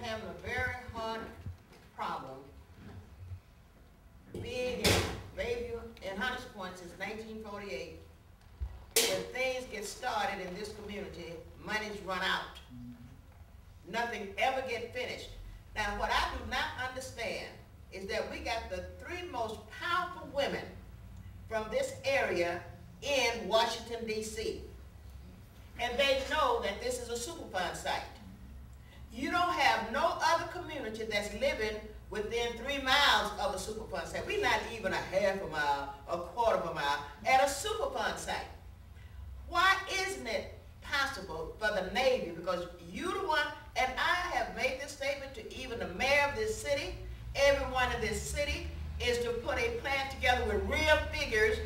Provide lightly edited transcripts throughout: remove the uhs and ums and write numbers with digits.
having a very hard problem being in Bayview and Hunters Point since 1948. When things get started in this community, money's run out. Nothing ever get finished. Now, what I do not understand is that we got the three most powerful women from this area in Washington, D.C. And they know that this is a Superfund site. You don't have no other community that's living within 3 miles of a Superfund site. We're not even a half a mile, a quarter of a mile at a Superfund site. Why isn't it possible for the Navy, because you the one, and I have made this statement to even the mayor of this city, everyone in this city, is to put a plan together with real figures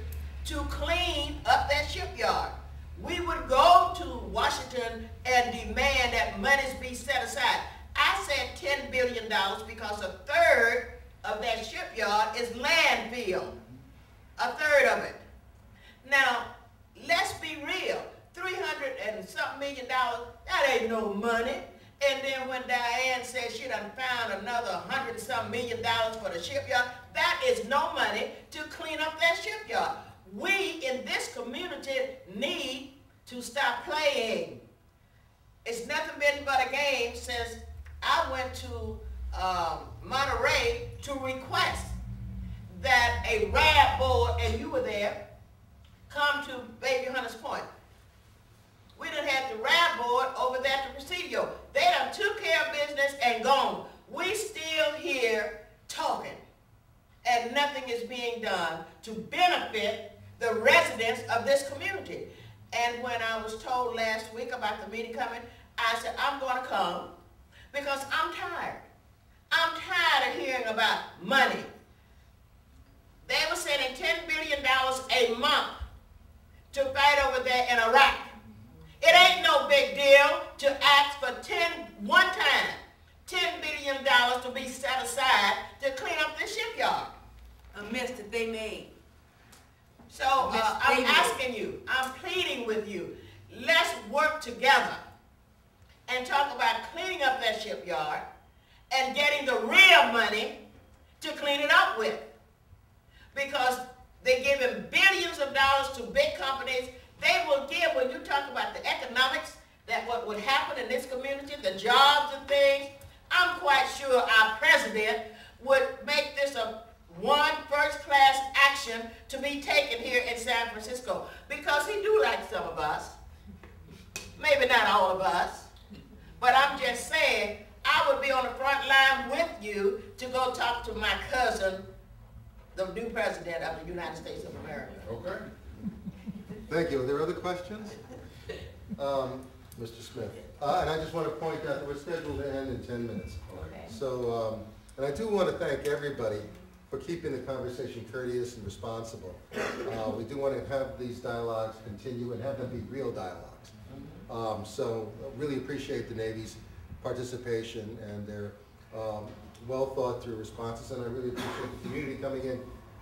to clean up that shipyard. We would go to Washington and demand that monies be set aside. I said $10 billion because a third of that shipyard is landfill. A third of it. Now, let's be real. $300 and something million, that ain't no money. And then when Diane said she done found another $100 and some million for the shipyard, that is no money to clean up that shipyard. We in this community need to stop playing. It's nothing been but a game since I went to Monterey to request that a RAB board, and you were there, come to Bayview Hunters Point. We done had the RAB board over there at the Presidio. They done took care of business and gone. We still here talking, and nothing is being done to benefit the residents of this community. And when I was told last week about the meeting coming, I said, I'm going to come because I'm tired. I'm tired of hearing about money. They were sending $10 billion a month to fight over there in Iraq. It ain't no big deal to ask for one time, $10 billion to be set aside to clean up the shipyard. A mess that they made. So I'm asking you, I'm pleading with you, let's work together and talk about cleaning up that shipyard and getting the real money to clean it up with. Because they're giving billions of dollars to big companies. They will give, when you talk about the economics, that what would happen in this community, the jobs and things, I'm quite sure our president would make this a first-class action to be taken here in San Francisco, because he do like some of us. Maybe not all of us, but I'm just saying I would be on the front line with you to go talk to my cousin, the new president of the United States of America. Okay. Thank you. Are there other questions? Mr. Smith. And I just want to point out that we're scheduled to end in 10 minutes. Okay. So, and I do want to thank everybody for keeping the conversation courteous and responsible. We do want to have these dialogues continue and have them be real dialogues. So really appreciate the Navy's participation and their well thought through responses, and I really appreciate the community coming in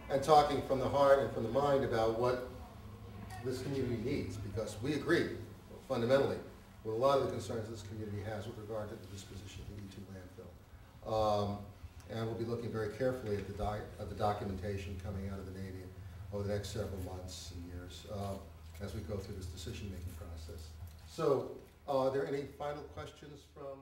and talking from the heart and from the mind about what this community needs, because we agree fundamentally with a lot of the concerns this community has with regard to the disposition of the E2 landfill. And we'll be looking very carefully at the documentation coming out of the Navy over the next several months and years as we go through this decision-making process. So, are there any final questions from